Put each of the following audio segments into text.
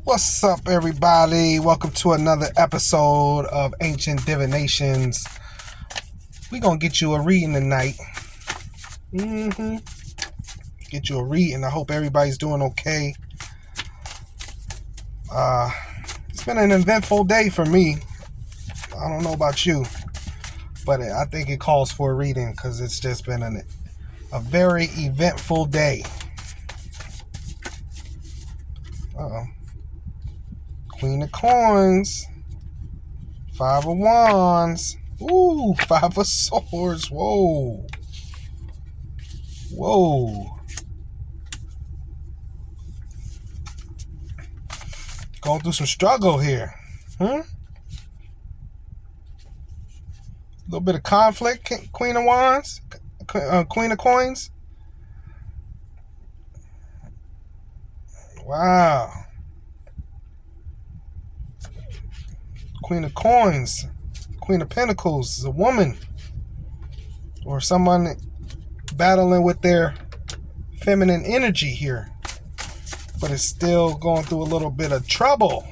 What's up, everybody? Welcome to another episode of Ancient Divinations. We're going to get you a reading tonight. Get you a reading. I hope everybody's doing okay. It's been an eventful day for me. I don't know about you, but I think it calls for a reading because it's just been a very eventful day. Queen of Coins. Five of Wands. Ooh, Five of Swords. Whoa. Going through some struggle here. A little bit of conflict. Queen of Wands. Queen of Coins. Wow. Queen of Coins. Queen of Pentacles is a woman. Or someone battling with their feminine energy here. But it's still going through a little bit of trouble.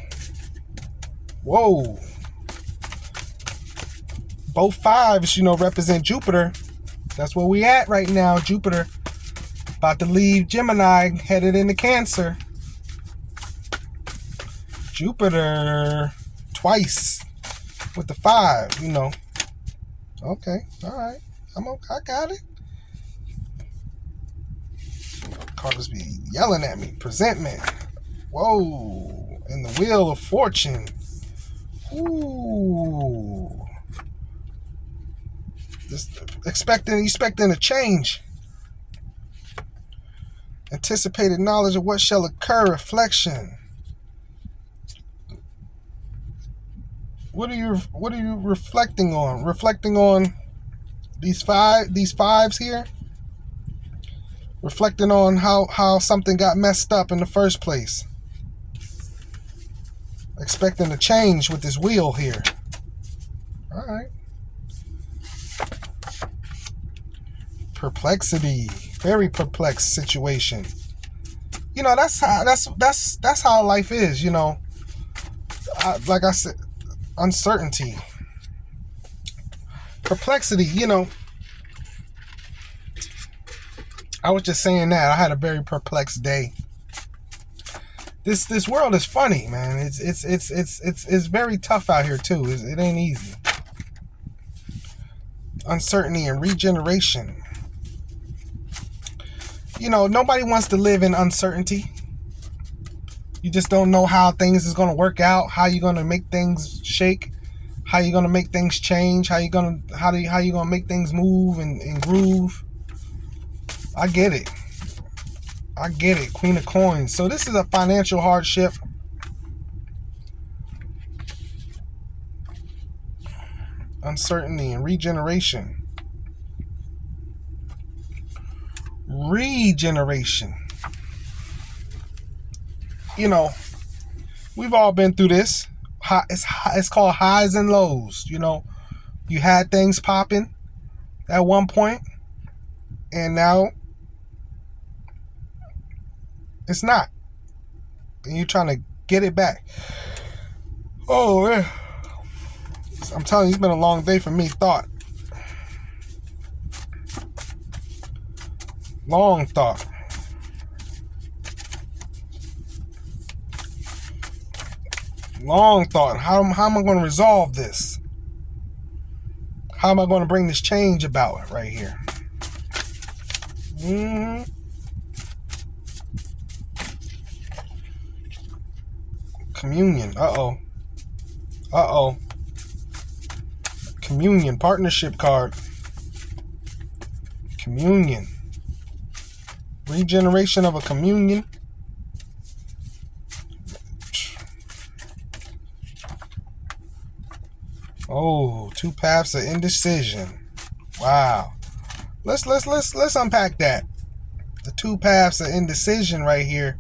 Whoa. Both fives, represent Jupiter. That's where we at right now. Jupiter about to leave Gemini, headed into Cancer. Jupiter twice with the five, Okay, all right. I got it. Cards be yelling at me. Presentment. Whoa. And the Wheel of Fortune. Ooh. Just expecting a change. Anticipated knowledge of what shall occur. Reflection. What are you reflecting on? Reflecting on these fives here? Reflecting on how something got messed up in the first place. Expecting a change with this wheel here. All right. Perplexity. Very perplexed situation. That's how life is, like I said, uncertainty. Perplexity, I was just saying that. I had a very perplexed day. This world is funny, man. It's very tough out here too. It ain't easy. Uncertainty and regeneration. Nobody wants to live in uncertainty. You just don't know how things is going to work out, how you're going to make things shake, how you're going to make things change, how you going to make things move and groove. I get it. Queen of Coins. So this is a financial hardship. Uncertainty and regeneration. We've all been through this. It's called highs and lows. You had things popping at one point, and now it's not. And you're trying to get it back. Oh, yeah. I'm telling you, it's been a long day for me. Long thought. How am I going to resolve this? How am I going to bring this change about right here? Communion. Uh-oh. Communion. Partnership card. Communion. Regeneration of a communion. Oh, two paths of indecision. Wow. Let's unpack that. The two paths of indecision right here.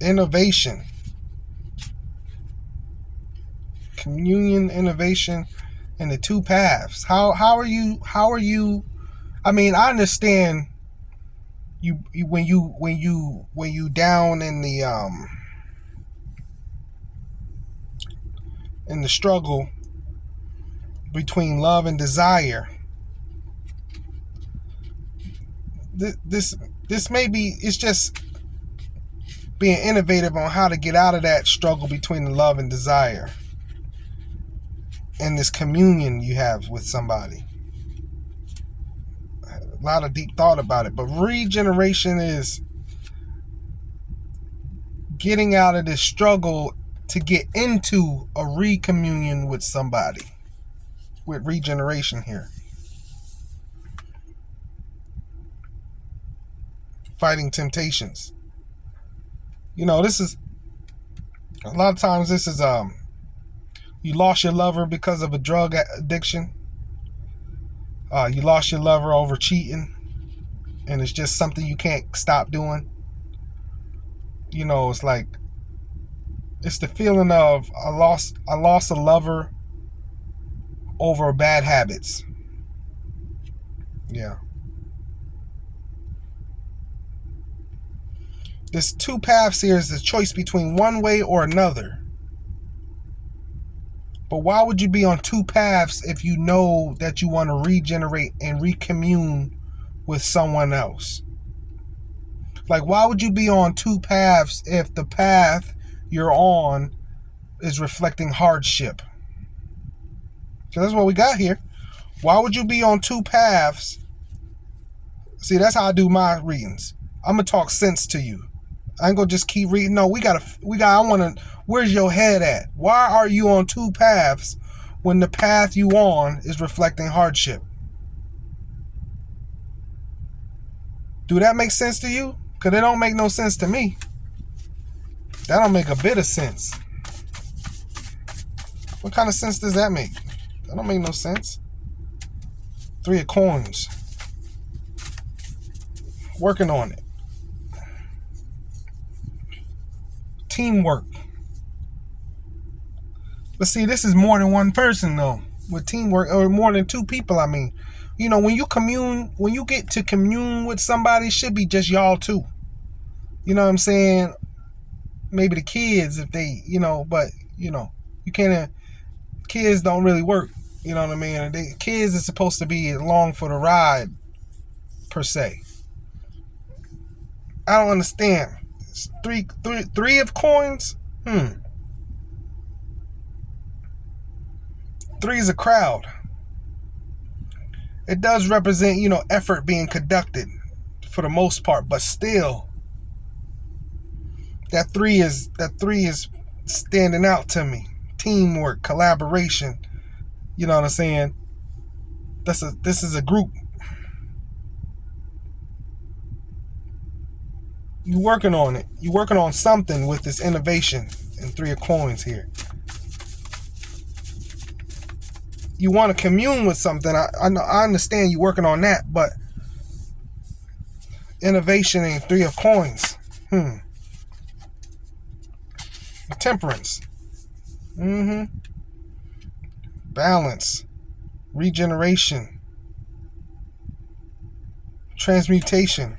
Innovation. Communion, innovation, and the two paths. How are you I mean, I understand When you down in the struggle between love and desire, this may be, it's just being innovative on how to get out of that struggle between the love and desire and this communion you have with somebody. A lot of deep thought about it, but regeneration is getting out of this struggle to get into a recommunion with somebody, with regeneration here. Fighting temptations. This is a lot of times, this is you lost your lover because of a drug addiction. You lost your lover over cheating, and it's just something you can't stop doing. It's like, it's the feeling of I lost a lover over bad habits. Yeah. There's two paths here. Is the choice between one way or another. But why would you be on two paths if you know that you want to regenerate and recommune with someone else? Like, why would you be on two paths if the path you're on is reflecting hardship? So that's what we got here. Why would you be on two paths? See, that's how I do my readings. I'm gonna talk sense to you. I ain't gonna just keep reading. No, where's your head at? Why are you on two paths when the path you on is reflecting hardship? Do that make sense to you? Because it don't make no sense to me. That don't make a bit of sense. What kind of sense does that make? That don't make no sense. 3 of coins. Working on it. Teamwork. But see, this is more than one person though. With teamwork, or more than two people, I mean. When you get to commune with somebody, it should be just y'all two. You know what I'm saying? Maybe the kids, if they, but, you can't, kids don't really work. You know what I mean? Kids are supposed to be along for the ride, per se. I don't understand. It's three of coins? 3 is a crowd. It does represent, effort being conducted for the most part, but still, that three is standing out to me. Teamwork, collaboration. You know what I'm saying? This is a group. You're working on it. You're working on something with this innovation in 3 of coins here. You want to commune with something. I understand you're working on that, but innovation in 3 of coins. Temperance. Balance. Regeneration. Transmutation.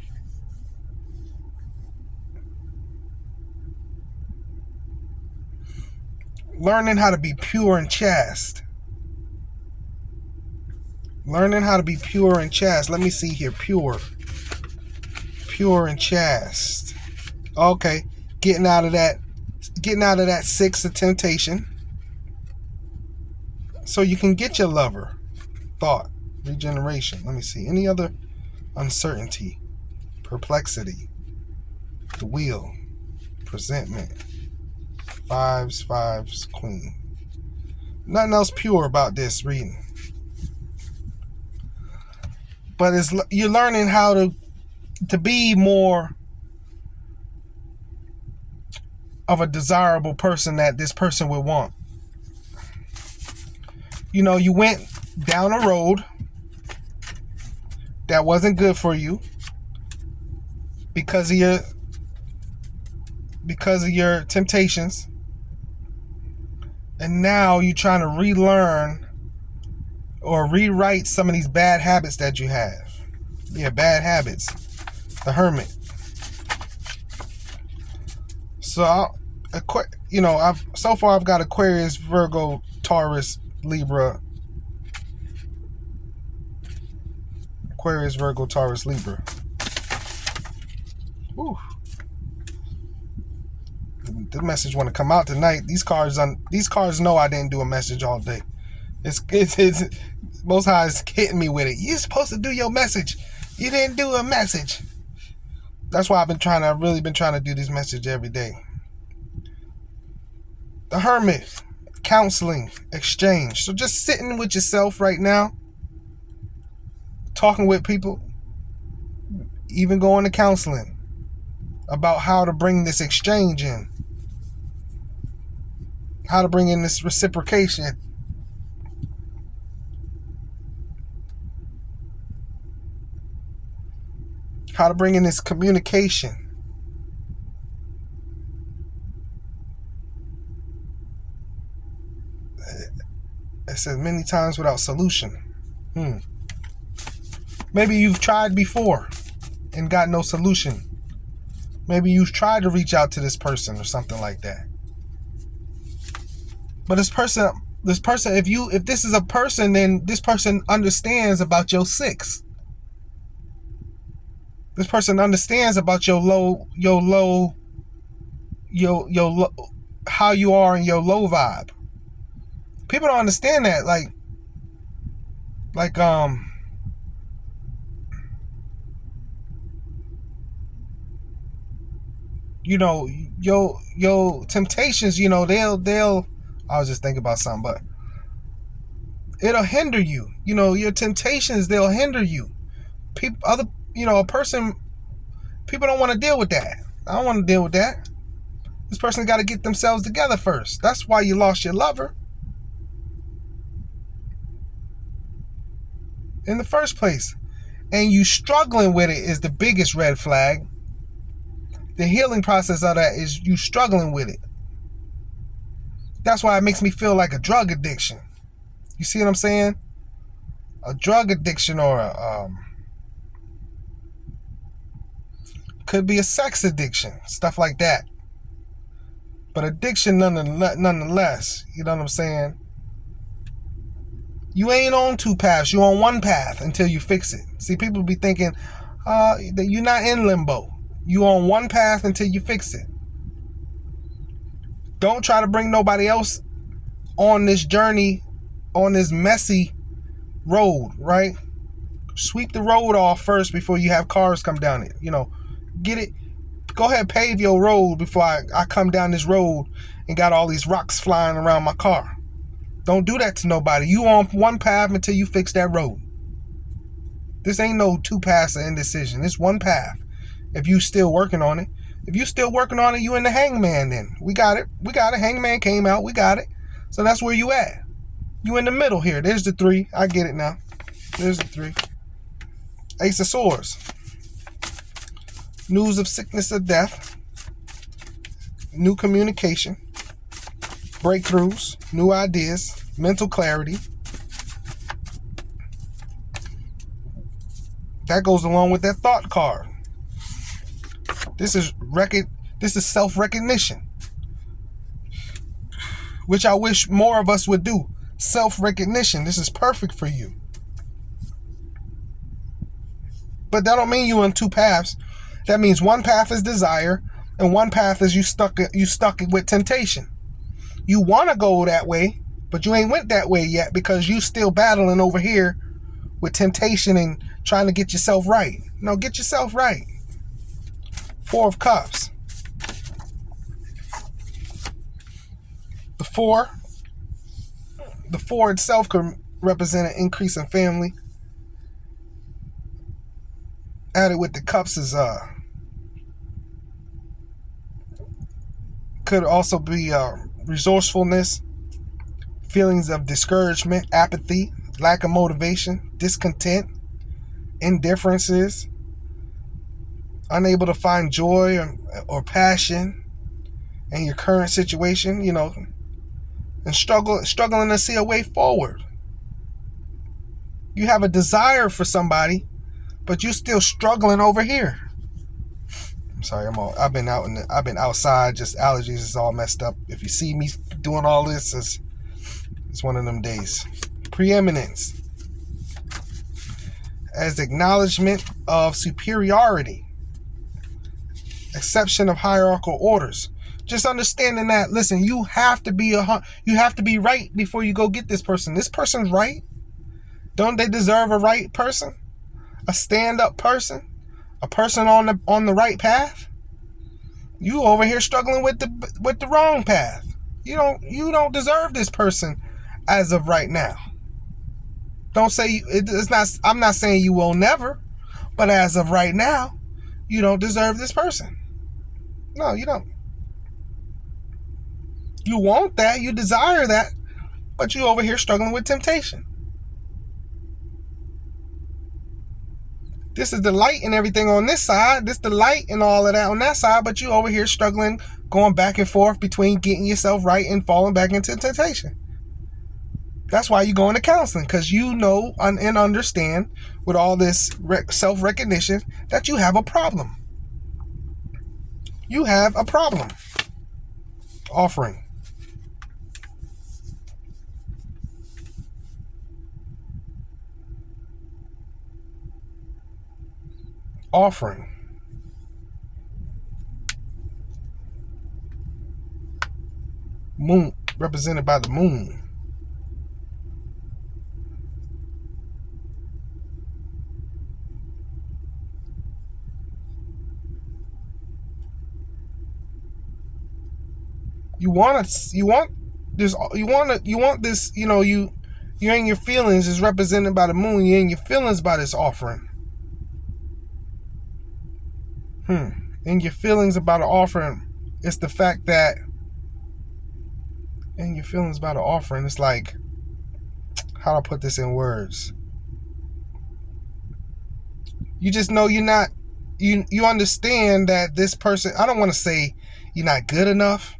Learning how to be pure and chaste. Learning how to be pure and chaste. Let me see here. Pure and chaste. Okay. Getting out of that 6 of temptation. So you can get your lover. Thought. Regeneration. Let me see. Any other uncertainty? Perplexity. The wheel. Presentment. Fives, queen. Nothing else pure about this reading. But you're learning how to be more of a desirable person that this person would want. You went down a road that wasn't good for you because of your temptations, and now you're trying to relearn or rewrite some of these bad habits that you have. Yeah, bad habits. The Hermit. So, I've got Aquarius, Virgo, Taurus, Libra. Aquarius, Virgo, Taurus, Libra. Whew. The message want to come out tonight. These cards know I didn't do a message all day. It's Most High is hitting me with it. You're supposed to do your message. You didn't do a message. That's why I've really been trying to do this message every day. The Hermit, counseling, exchange. So just sitting with yourself right now, talking with people, even going to counseling about how to bring this exchange in, how to bring in this reciprocation. How to bring in this communication. It says many times without solution. Maybe you've tried before and got no solution. Maybe you've tried to reach out to this person or something like that. But this person, if this is a person, then this person understands about your 6. This person understands about your low, how you are in your low vibe. People don't understand that. Your temptations, they'll I was just thinking about something, but it'll hinder you. Your temptations, they'll hinder you. People don't want to deal with that. I don't want to deal with that. This person got to get themselves together first. That's why you lost your lover in the first place. And you struggling with it is the biggest red flag. The healing process of that is you struggling with it. That's why it makes me feel like a drug addiction. You see what I'm saying? A drug addiction or could be a sex addiction, stuff like that. But addiction nonetheless, you know what I'm saying? You ain't on 2 paths, you're on 1 path until you fix it. See, people be thinking that you're not in limbo. You on 1 path until you fix it. Don't try to bring nobody else on this journey, on this messy road, right? Sweep the road off first before you have cars come down it. Get it. Go ahead, pave your road before I come down this road and got all these rocks flying around my car. Don't do that to nobody. You on 1 path until you fix that road. This ain't no 2 paths of indecision. It's 1 path. If you still working on it. If you still working on it, you in the hangman then. We got it. Hangman came out. We got it. So that's where you at. You in the middle here. There's the 3. I get it now. There's the 3. Ace of Swords. News of sickness or death. New communication. Breakthroughs. New ideas. Mental clarity. That goes along with that thought card. This is self-recognition, which I wish more of us would do. Self-recognition. This is perfect for you. But that don't mean you on 2 paths. That means 1 path is desire and 1 path is you stuck with temptation. You want to go that way, but you ain't went that way yet because you still battling over here with temptation and trying to get yourself right. No, get yourself right. 4 of Cups. The 4 itself could represent an increase in family. Added with the Cups is could also be resourcefulness, feelings of discouragement, apathy, lack of motivation, discontent, indifferences, unable to find joy or passion in your current situation, and struggling to see a way forward. You have a desire for somebody, but you're still struggling over here. Sorry, I've been I've been outside. Just allergies is all messed up. If you see me doing all this, it's one of them days. Preeminence as acknowledgement of superiority, acceptance of hierarchical orders. Just understanding that. Listen, you have to be right before you go get this person. This person's right. Don't they deserve a right person, a stand-up person, a person on the right path? You over here struggling with the wrong path. You don't deserve this person as of right now. Don't say it's not. I'm not saying you will never, but as of right now, you don't deserve this person. No, you don't. You want that, you desire that, but you over here struggling with temptation. This is the light and everything on this side. This is the light and all of that on that side, but you over here struggling, going back and forth between getting yourself right and falling back into temptation. That's why you go into counseling, because you know and understand with all this self-recognition that you have a problem. You have a problem. Offering. Offering. Moon, represented by the moon. You want this, you and your feelings is represented by the moon. You and your feelings by this offering. And your feelings about an offering, it's the fact that, and your feelings about an offering, it's like, how do I put this in words? You just know you're not, you understand that this person, I don't want to say you're not good enough,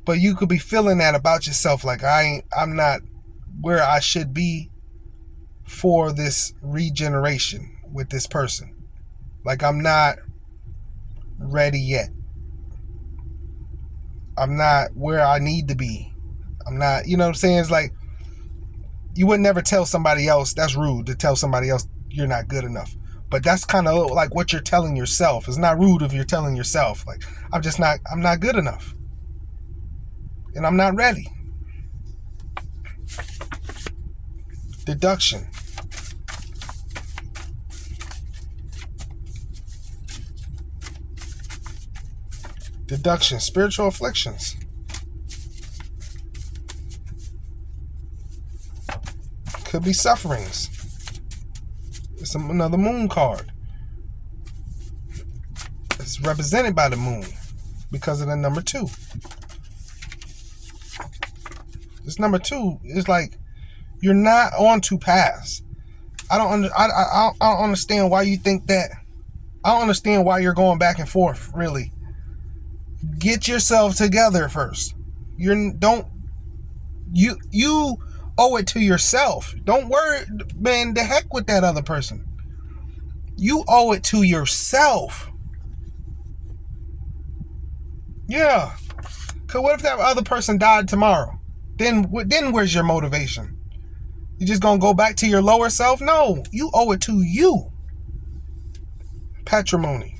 but you could be feeling that about yourself, like I'm not where I should be for this regeneration with this person. Like I'm not ready yet. I'm not where I need to be. I'm not, you know what I'm saying? It's like, you would never tell somebody else, that's rude to tell somebody else you're not good enough. But that's kind of like what you're telling yourself. It's not rude if you're telling yourself, like, I'm not good enough. And I'm not ready. Deduction. Deduction, spiritual afflictions. Could be sufferings. It's another moon card. It's represented by the moon because of the number 2. This number 2 is like, you're not on 2 paths. I don't understand why you think that. I don't understand why you're going back and forth, really. Get yourself together first. You owe it to yourself. Don't worry, man, the heck with that other person. You owe it to yourself. Yeah. Cause what if that other person died tomorrow? Then where's your motivation? You just gonna go back to your lower self? No, you owe it to you. Patrimony.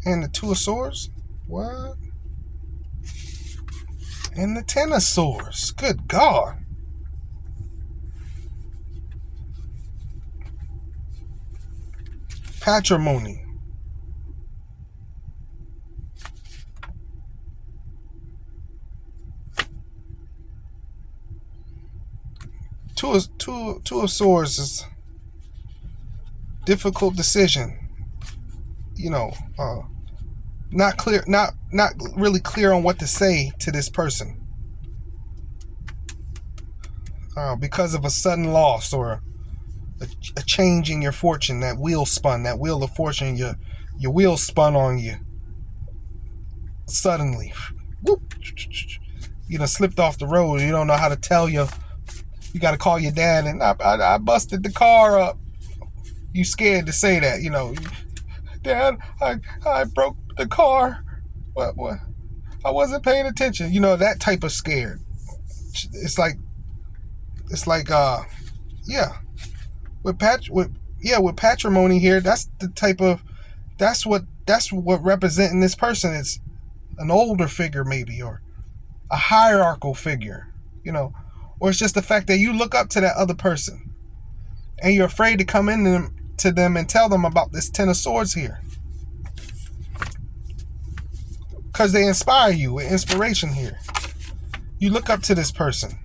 And the 2 of Swords? What? And the 10 of Swords. Good God. Patrimony. Two of Swords is difficult decision. Not clear, not really clear on what to say to this person. Because of a sudden loss or a change in your fortune, that wheel of fortune, your wheel spun on you suddenly. Whoop. You done slipped off the road. You don't know how to tell you. You got to call your dad, and I busted the car up. You scared to say that, Dad, I broke the car. What? I wasn't paying attention. That type of scared. It's like, yeah. With patrimony here, that's what representing this person is. An older figure maybe, or a hierarchical figure, or it's just the fact that you look up to that other person and you're afraid to come in to them and tell them about this Ten of Swords here, because they inspire you with inspiration here. You look up to this person.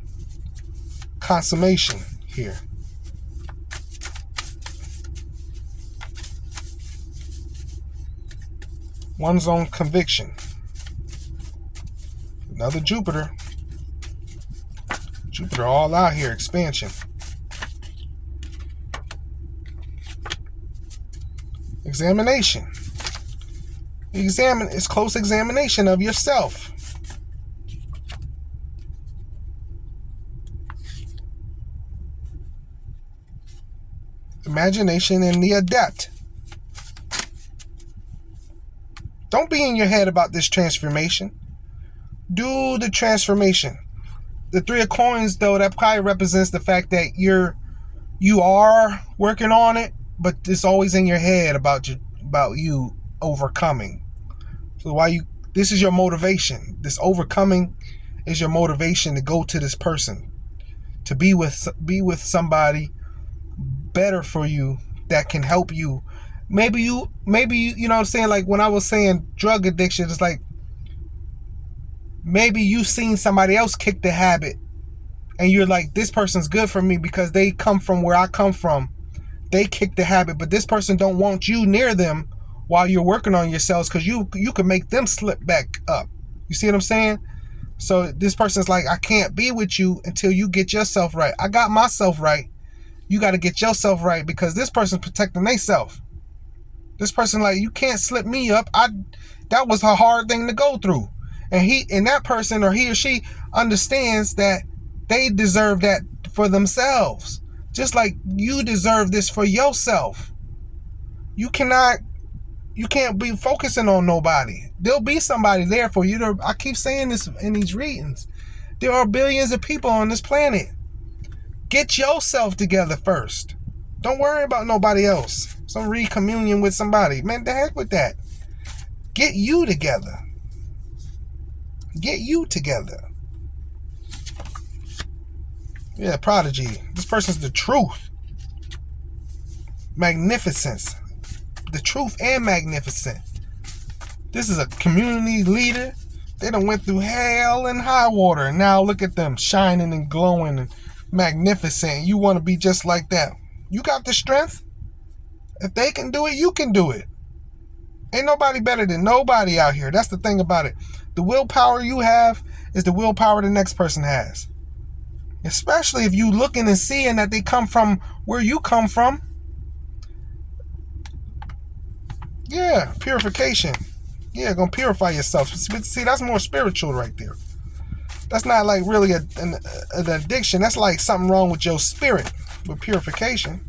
Consummation here. One's own conviction. Another Jupiter. Jupiter all out here. Expansion. Examination. It's close examination of yourself. Imagination and the adept. Don't be in your head about this transformation. Do the transformation. The Three of Coins, though, that probably represents the fact that you are working on it, but it's always in your head about you overcoming. So this is your motivation. This overcoming is your motivation to go to this person, to be with somebody better for you that can help you. Maybe you know what I'm saying, like when I was saying drug addiction, it's like maybe you seen somebody else kick the habit and you're like, this person's good for me because they come from where I come from. They kick the habit, but this person don't want you near them while you're working on yourselves, because you can make them slip back up. You see what I'm saying? So this person's like, I can't be with you until you get yourself right. I got myself right. You got to get yourself right, because this person's protecting themselves. This person like, you can't slip me up. That was a hard thing to go through. And that person, or he or she, understands that they deserve that for themselves. Just like you deserve this for yourself. You can't be focusing on nobody. There'll be somebody there for you. I keep saying this in these readings. There are billions of people on this planet. Get yourself together first. Don't worry about nobody else. Some recommunion with somebody. Man, the heck with that. Get you together. Get you together. Yeah, Prodigy. This person's the truth. Magnificence. The truth and magnificent. This is a community leader. They done went through hell and high water. And now look at them shining and glowing and magnificent. You want to be just like that. You got the strength. If they can do it, you can do it. Ain't nobody better than nobody out here. That's the thing about it. The willpower you have is the willpower the next person has. Especially if you looking and seeing that they come from where you come from. Yeah, purification. Yeah, gonna purify yourself. See, that's more spiritual right there. That's not like really an addiction. That's like something wrong with your spirit with purification.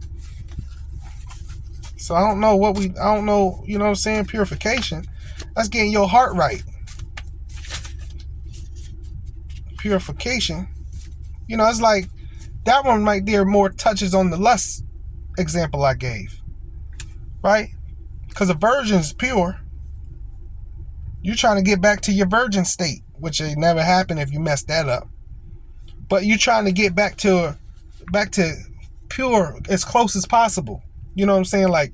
So I don't know, you know what I'm saying? Purification. That's getting your heart right. Purification. It's like that one right there more touches on the lust example I gave. Right? Because a virgin's pure. You're trying to get back to your virgin state, which ain't never happened if you messed that up. But you're trying to get back to pure as close as possible. You know what I'm saying? Like,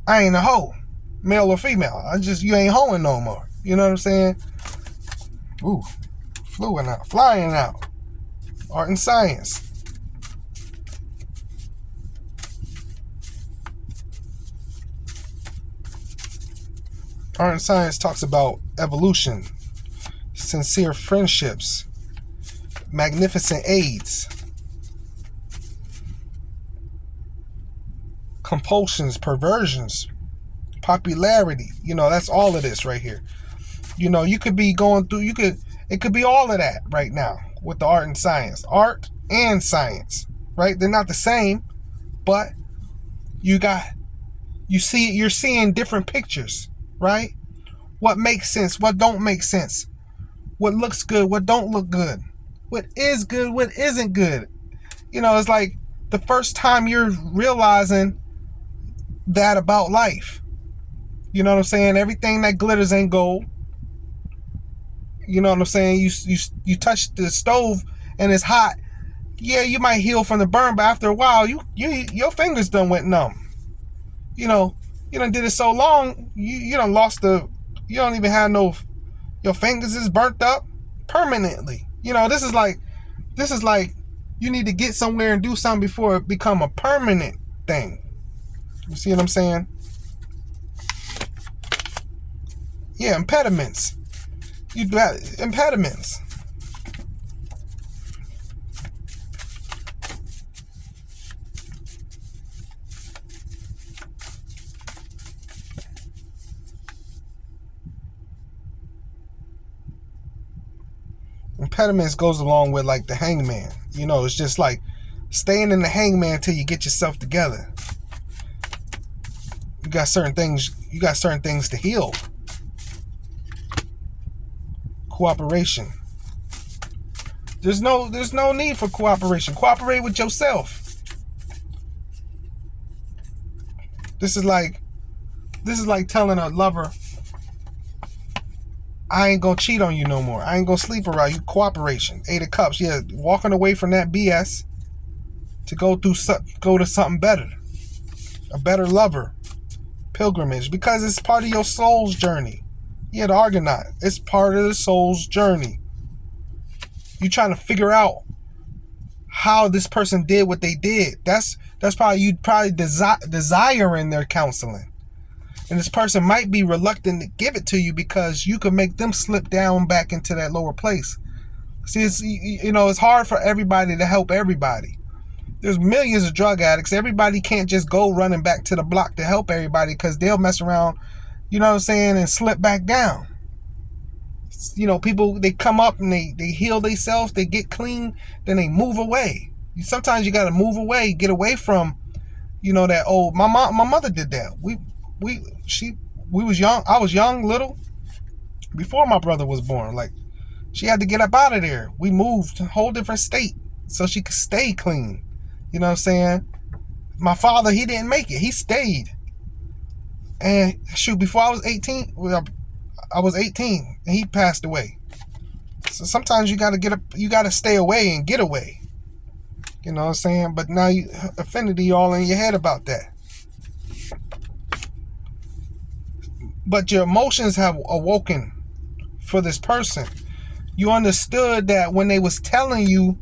I ain't a hoe, male or female. You ain't hoeing no more. You know what I'm saying? Ooh, flying out. Art and science. Art and science talks about evolution, sincere friendships, magnificent aids, compulsions, perversions, popularity. That's all of this right here. You could be going through, it could be all of that right now with the art and science. Art and science, right? They're not the same, but You got, you're seeing different pictures, right? What makes sense, what don't make sense, what looks good, what don't look good, what is good, what isn't good. It's like the first time you're realizing that about life. You know what I'm saying? Everything that glitters ain't gold. You know what I'm saying? You touch the stove and it's hot. Yeah, you might heal from the burn, but after a while, your fingers done went numb. You know, you done did it so long, you done lost you don't even have no, your fingers is burnt up permanently. This is like you need to get somewhere and do something before it become a permanent thing. You see what I'm saying? Yeah, impediments. You have impediments. Impediments goes along with like the hangman. It's just like staying in the hangman till you get yourself together. You got certain things to heal. Cooperation. There's no need for cooperation. Cooperate with yourself. This is like telling a lover, I ain't gonna cheat on you no more. I ain't gonna sleep around you. Cooperation. 8 of Cups. Yeah, walking away from that BS to go to something better. A better lover. Pilgrimage. Because it's part of your soul's journey. Yeah, the Argonaut. It's part of the soul's journey. You trying to figure out how this person did what they did. That's probably you desiring their counseling. And this person might be reluctant to give it to you because you could make them slip down back into that lower place. See, it's hard for everybody to help everybody. There's millions of drug addicts. Everybody can't just go running back to the block to help everybody because they'll mess around, and slip back down. People, they come up and they heal themselves, they get clean, then they move away. Sometimes you got to move away, get away from, that old. My mother did that. We was young. I was young, little, before my brother was born. Like, she had to get up out of there. We moved to a whole different state so she could stay clean. You know what I'm saying? My father, he didn't make it. He stayed. And shoot, before I was 18, I was 18 and he passed away. So sometimes you gotta stay away and get away. You know what I'm saying? But now affinity all in your head about that. But your emotions have awoken for this person. You understood that when they was telling you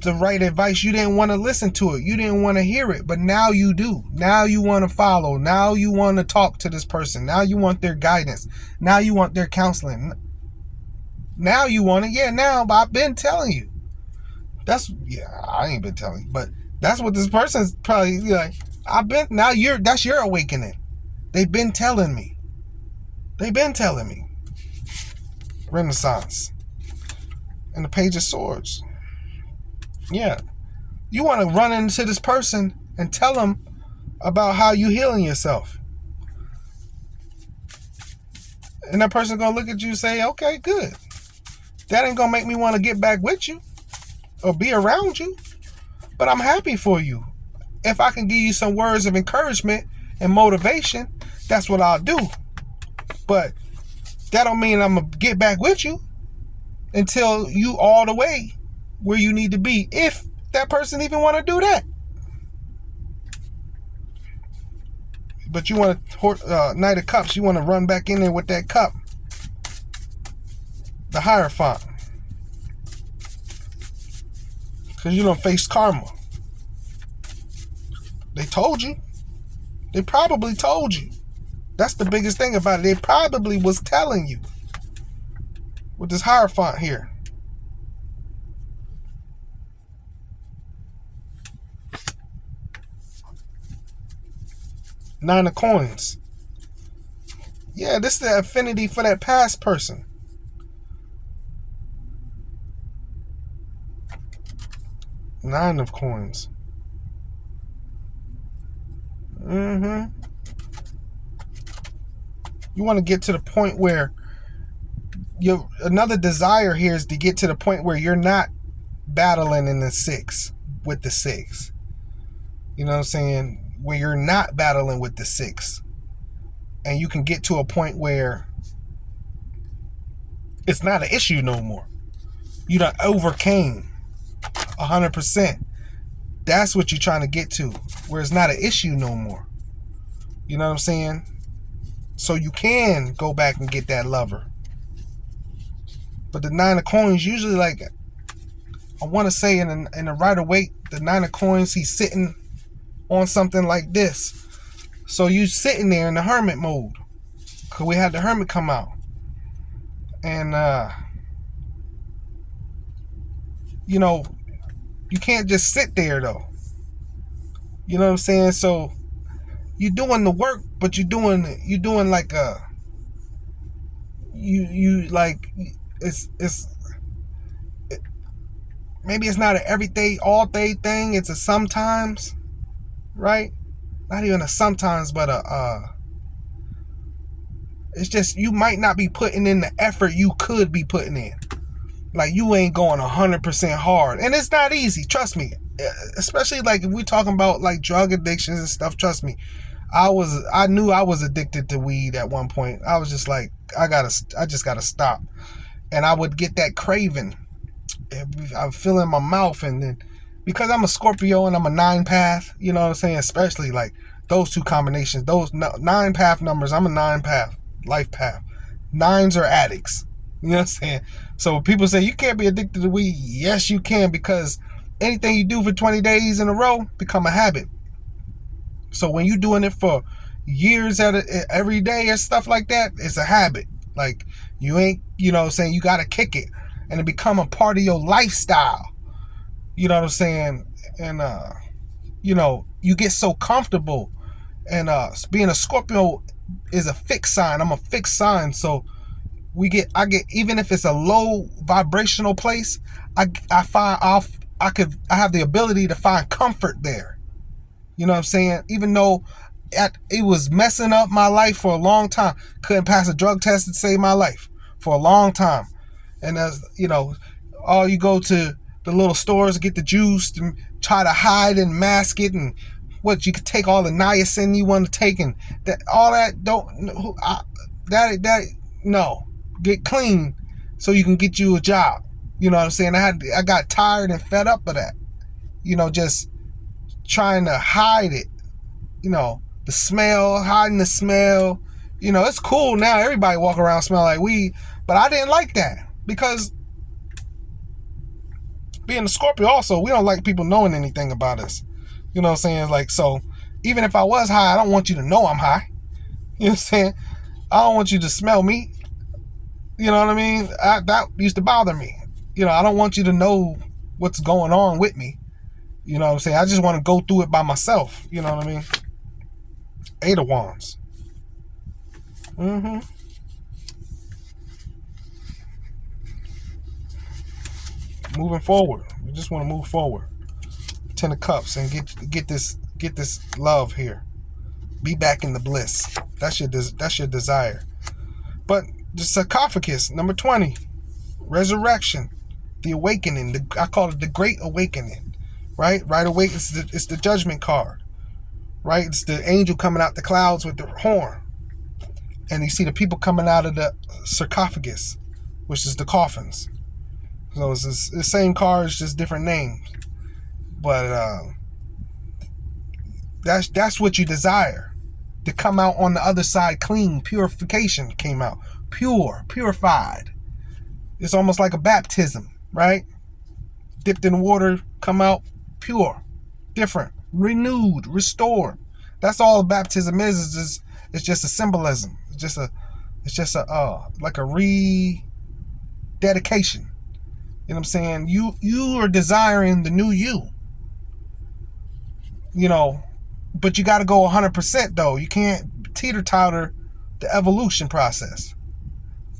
the right advice, you didn't want to listen to it. You didn't want to hear it. But now you do. Now you want to follow. Now you want to talk to this person. Now you want their guidance. Now you want their counseling. Now you want it. Yeah, now, but I've been telling you. I ain't been telling you. But that's what this person's probably like. That's your awakening. They've been telling me. Renaissance. And the Page of Swords. Yeah. You want to run into this person and tell them about how you healing yourself. And that person's going to look at you and say, okay, good. That ain't going to make me want to get back with you or be around you. But I'm happy for you. If I can give you some words of encouragement and motivation, that's what I'll do. But that don't mean I'm going to get back with you until you all the way where you need to be. If that person even want to do that. But you want to, Knight of Cups, you want to run back in there with that cup. The Hierophant. Because you don't face karma. They told you. They probably told you. That's the biggest thing about it. They probably was telling you. With this Hierophant here. Nine of Coins. Yeah, this is the affinity for that past person. Nine of Coins. Mm-hmm. You want to get to the point where another desire here is to get to the point where you're not battling in the six with the six. You know what I'm saying? Where you're not battling with the six. And you can get to a point where it's not an issue no more. You done overcame 100%. That's what you're trying to get to, where it's not an issue no more. You know what I'm saying? So you can go back and get that lover. But the nine of coins usually, like, I want to say in the Rider-Waite, the nine of coins, he's sitting on something like this. So you sitting there in the hermit mode, because we had the hermit come out. And you know, you can't just sit there though. You know what I'm saying? So you're doing the work, but you're doing like a you like it's maybe it's not an everyday all day thing. It's a sometimes, right? Not even a sometimes, but it's just you might not be putting in the effort you could be putting in. Like you ain't going 100% hard, and it's not easy. Trust me. Especially like if we're talking about like drug addictions and stuff. Trust me, I knew I was addicted to weed at one point. I was just like, I just gotta stop, and I would get that craving. I would feel it in my mouth, and then because I'm a Scorpio and I'm a 9-path, you know what I'm saying? Especially like those two combinations, those 9-path numbers. I'm a 9-path life path. 9s are addicts. You know what I'm saying? So when people say you can't be addicted to weed, yes you can, because anything you do for 20 days in a row become a habit. So when you're doing it for years every day and stuff like that, it's a habit. Like you ain't, you know what I'm saying, you got to kick it and it become a part of your lifestyle. You know what I'm saying? And you know, you get so comfortable. And being a Scorpio is a fixed sign. I'm a fixed sign, so I get even if it's a low vibrational place, I have the ability to find comfort there. You know what I'm saying? Even though it was messing up my life for a long time, couldn't pass a drug test to save my life for a long time. And as you know, all you go to the little stores, get the juice, and try to hide and mask it, and what you could take all the niacin you want to take, and that all that no. Get clean so you can get you a job. You know what I'm saying? I got tired and fed up of that. You know, just trying to hide it. You know, the smell, hiding the smell. You know, it's cool now. Everybody walk around smell like weed, but I didn't like that because being a Scorpio also, we don't like people knowing anything about us. You know what I'm saying? Like, so even if I was high, I don't want you to know I'm high. You know what I'm saying? I don't want you to smell me. You know what I mean? That used to bother me. You know, I don't want you to know what's going on with me. You know what I'm saying? I just want to go through it by myself. You know what I mean? 8 of Wands. Moving forward. You just want to move forward. 10 of Cups and get this love here. Be back in the bliss. That's your desire. But the sarcophagus, number 20, resurrection, the awakening. I call it the Great Awakening, right? Right away, it's the Judgment card, right? It's the angel coming out the clouds with the horn, and you see the people coming out of the sarcophagus, which is the coffins. So it's the same card, it's just different names. But that's what you desire, to come out on the other side clean. Purification came out. Purified. It's almost like a baptism, right? Dipped in water, come out pure, different, renewed, restored. That's all baptism is. It's just a symbolism. It's just a like a rededication. You know what I'm saying? You are desiring the new you. You know, but you got to go 100% though. You can't teeter-totter the evolution process.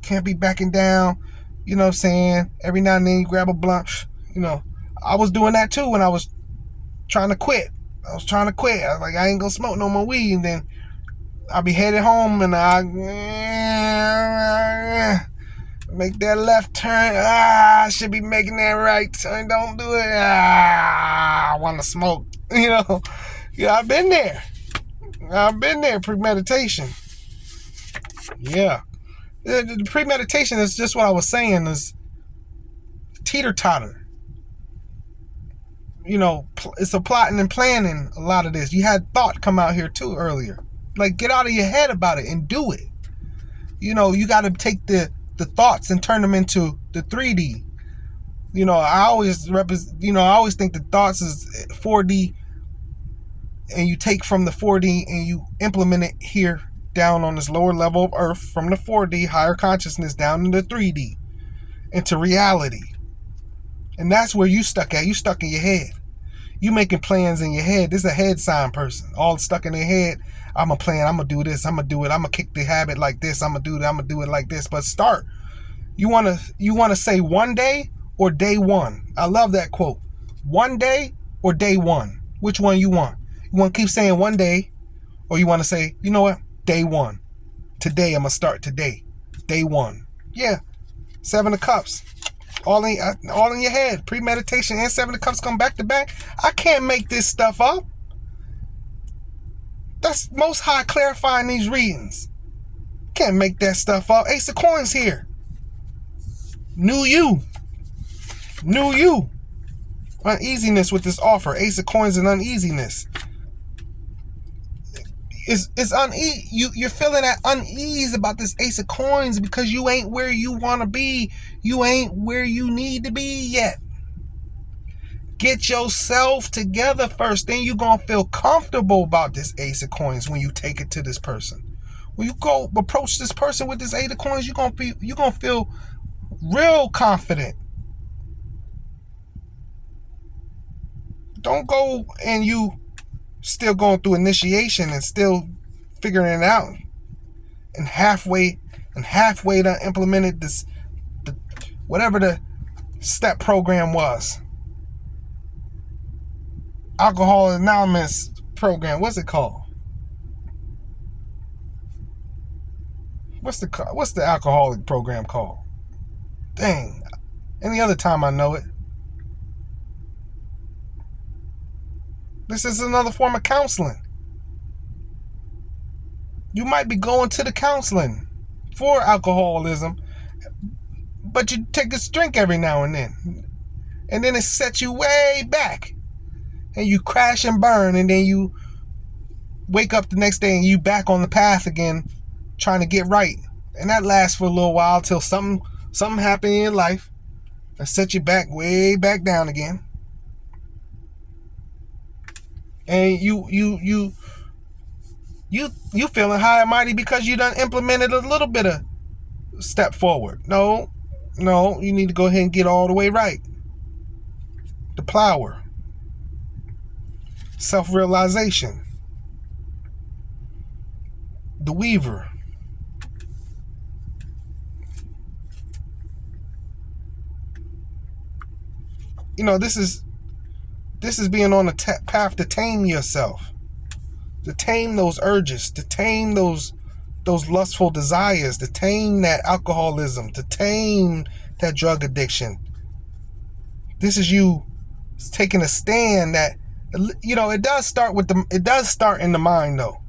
Can't be backing down. You know what I'm saying? Every now and then you grab a blunt. You know, I was doing that too when I was trying to quit. I was trying to quit. I was like, I ain't gonna smoke no more weed. And then I'll be headed home and I make that left turn. I should be making that right turn. Don't do it. I want to smoke. Yeah, I've been there. Premeditation. Yeah. The premeditation is just what I was saying, is teeter-totter. It's a plotting and planning, a lot of this. You had thought come out here too earlier. Like, get out of your head about it and do it. You got to take the thoughts and turn them into the 3D. I always think the thoughts is 4D, and you take from the 4D and you implement it here down on this lower level of Earth, from the 4D higher consciousness down into 3D, into reality. And that's where you stuck at. You stuck in your head. You making plans in your head. This is a head sign person. All stuck in their head. I'm a plan. I'm going to do this. I'm going to do it. I'm going to kick the habit like this. I'm going to do that. I'm going to do it like this. But start. You want to say one day or day one. I love that quote. One day or day one. Which one you want? You want to keep saying one day, or you want to say, you know what? Day one. Today, I'm going to start today. Day one. Yeah. 7 of Cups. All in your head. Premeditation and 7 of Cups come back to back. I can't make this stuff up. That's Most High clarifying these readings. Can't make that stuff up. Ace of Coins here. New you. Uneasiness with this offer. Ace of Coins and uneasiness. It's you're feeling that unease about this Ace of Coins because you ain't where you want to be. You ain't where you need to be yet. Get yourself together first. Then you're going to feel comfortable about this Ace of Coins when you take it to this person. When you go approach this person with this Eight of Coins, you're going to feel real confident. Don't go and you still going through initiation and still figuring it out, and halfway done implemented this, whatever the step program was. Alcohol Anonymous program. What's it called? What's the alcoholic program called? Dang. Any other time I know it. This is another form of counseling. You might be going to the counseling for alcoholism, but you take a drink every now and then. And then it sets you way back. And you crash and burn, and then you wake up the next day and you back on the path again, trying to get right. And that lasts for a little while till something happened in your life that set you back, way back down again. And you feeling high and mighty because you done implemented a little bit of step forward. No, you need to go ahead and get all the way right. The plower. Self-realization. The weaver. This is being on a path to tame yourself, to tame those urges, to tame those lustful desires, to tame that alcoholism, to tame that drug addiction. This is you taking a stand that, it does start in the mind, though.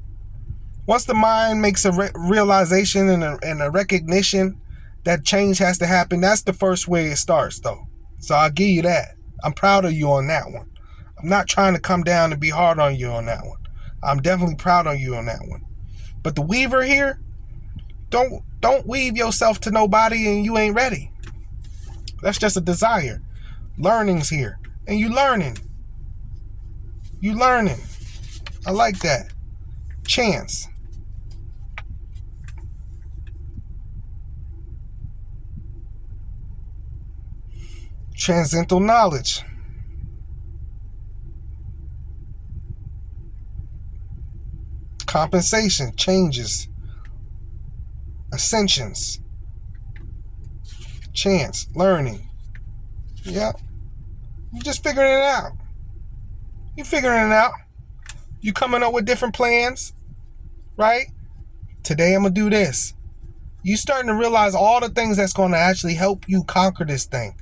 Once the mind makes a realization and a recognition that change has to happen, that's the first way it starts, though. So I'll give you that. I'm proud of you on that one. I'm not trying to come down and be hard on you on that one. I'm definitely proud of you on that one. But the weaver here, don't weave yourself to nobody and you ain't ready. That's just a desire. Learning's here. And you learning. I like that. Chance. Transcendental knowledge. Compensation, changes, ascensions, chance, learning. Yeah. You're just figuring it out. You're figuring it out. You coming up with different plans, right? Today I'm going to do this. You starting to realize all the things that's going to actually help you conquer this thing.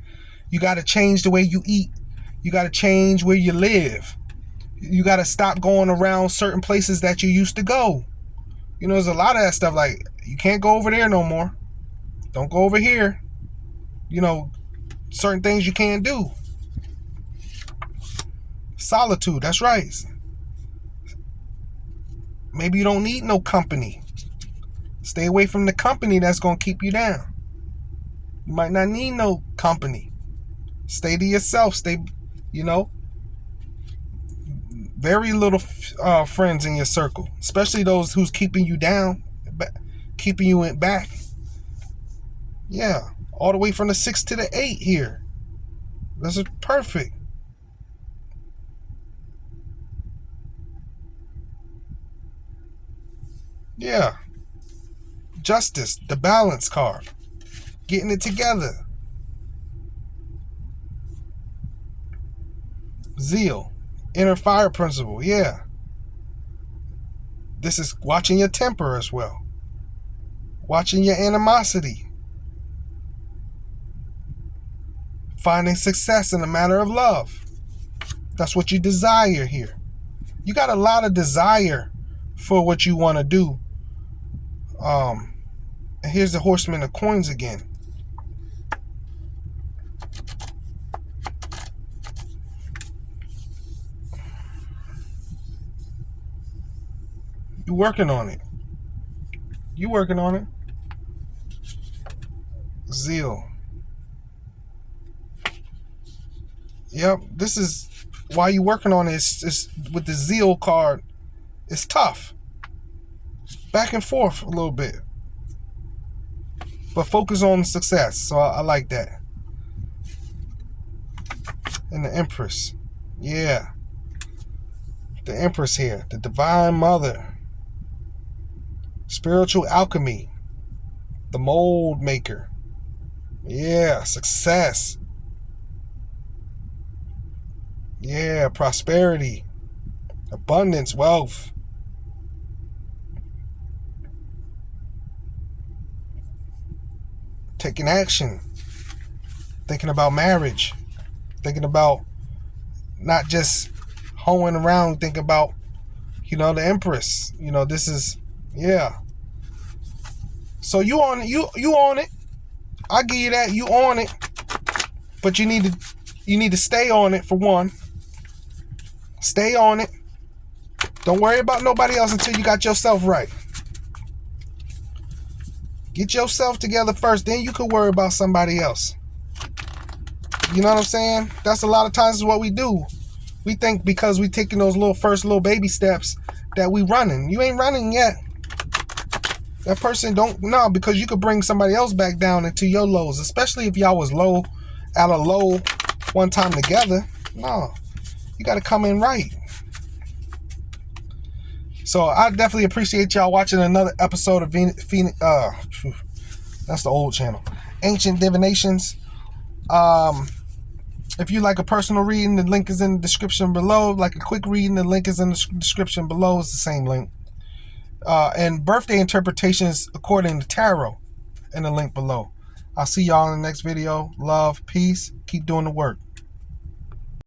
You got to change the way you eat. You got to change where you live. You got to stop going around certain places that you used to go. You know, there's a lot of that stuff like, you can't go over there no more. Don't go over here. You know, certain things you can't do. Solitude, that's right. Maybe you don't need no company. Stay away from the company that's going to keep you down. You might not need no company. Stay to yourself. Stay, you know, very little friends in your circle, especially those who's keeping you down, keeping you back. Yeah, all the way from the 6 to the 8 here. This is perfect. Yeah. Justice, the balance card. Getting it together. Zeal, inner fire principle. Yeah. This is watching your temper as well. Watching your animosity. Finding success in a matter of love. That's what you desire here. You got a lot of desire for what you want to do. And here's the Horseman of Coins again. You working on it. You working on it. Zeal. Yep, this is why you working on it. It's with the Zeal card. It's tough. Back and forth a little bit. But focus on success. So I like that. And the Empress. Yeah. The Empress here. The Divine Mother. Spiritual alchemy. The mold maker. Yeah. Success. Yeah. Prosperity. Abundance. Wealth. Taking action. Thinking about marriage. Thinking about not just hoeing around. Thinking about, you know, the Empress. You know, this is, yeah. So you on it. I give you that. You on it. But you need to stay on it for one. Stay on it. Don't worry about nobody else until you got yourself right. Get yourself together first, then you could worry about somebody else. You know what I'm saying? That's a lot of times what we do. We think because we taking those first little baby steps that we running. You ain't running yet. That person because you could bring somebody else back down into your lows, especially if y'all was at a low one time together. No, you got to come in right. So I definitely appreciate y'all watching another episode of Phoenix. That's the old channel, Ancient Divinations. If you like a personal reading, the link is in the description below. Like a quick reading, the link is in the description below. It's the same link. And birthday interpretations according to tarot in the link below. I'll see y'all in the next video. Love, peace. Keep doing the work.